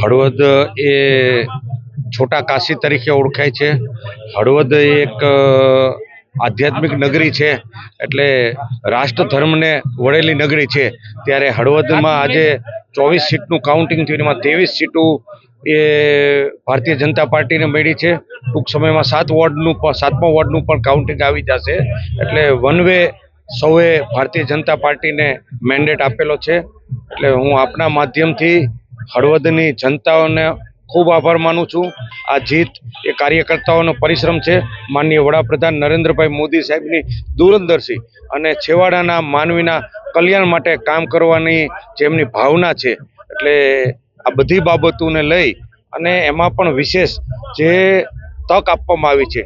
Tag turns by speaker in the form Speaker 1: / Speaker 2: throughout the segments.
Speaker 1: હળવદ એ છોટા કાશી તરીકે ઓળખાય છે. હળવદ એક આધ્યાત્મિક નગરી છે, એટલે રાષ્ટ્ર ધર્મને વળેલી નગરી છે. ત્યારે હળવદમાં આજે 24 સીટનું કાઉન્ટિંગ થયું, એમાં 23 સીટો એ ભારતીય જનતા પાર્ટીને મળી છે. ટૂંક સમયમાં 7મા વોર્ડનું પણ કાઉન્ટિંગ આવી જશે. એટલે વન વે સૌએ ભારતીય જનતા પાર્ટીને મેન્ડેટ આપેલો છે. એટલે હું આપના માધ્યમથી હળવદની જનતાઓને ખૂબ આભાર માનું છું. આ જીત એ કાર્યકર્તાઓનો પરિશ્રમ છે. માનનીય વડાપ્રધાન નરેન્દ્રભાઈ મોદી સાહેબની દૂરંદર્શી અને છેવાડાના માનવીના કલ્યાણ માટે કામ કરવાની જેમની ભાવના છે. એટલે આ બધી બાબતોને લઈ અને એમાં પણ વિશેષ જે તક આપવામાં આવી છે,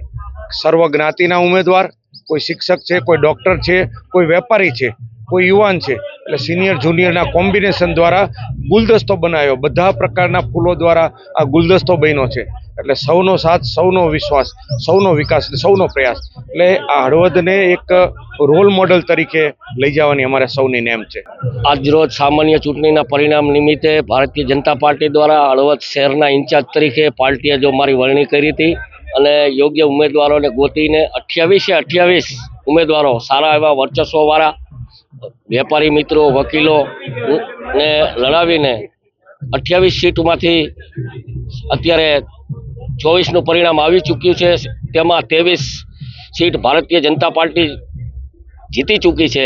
Speaker 1: સર્વ જ્ઞાતિના ઉમેદવાર, કોઈ શિક્ષક છે, કોઈ ડૉક્ટર છે, કોઈ વેપારી છે, કોઈ યુવાન છે, એટલે સિનિયર જુનિયરના કોમ્બિનેશન દ્વારા ગુલદસ્તો બનાવ્યો. બધા પ્રકારના ફૂલો દ્વારા આ ગુલદસ્તો બન્યો છે. એટલે સૌનો સાથ, સૌનો વિશ્વાસ, સૌનો વિકાસ, સૌનો પ્રયાસ. એટલે આ હળવદને એક રોલ મોડલ તરીકે લઈ જવાની અમારે સૌની નેમ છે.
Speaker 2: આજરોજ સામાન્ય ચૂંટણીના પરિણામ નિમિત્તે ભારતીય જનતા પાર્ટી દ્વારા હળવદ શહેરના ઇન્ચાર્જ તરીકે પાર્ટીએ જો મારી વરણી કરી હતી અને યોગ્ય ઉમેદવારોને ગોતીને 28 ઉમેદવારો સારા એવા વર્ચસ્વવાળા વેપારી મિત્રો, વકીલો ને લડાવીને 28 સીટમાંથી અત્યારે 24નું પરિણામ આવી ચૂક્યું છે. તેમાં 23 સીટ ભારતીય જનતા પાર્ટી જીતી ચૂકી છે.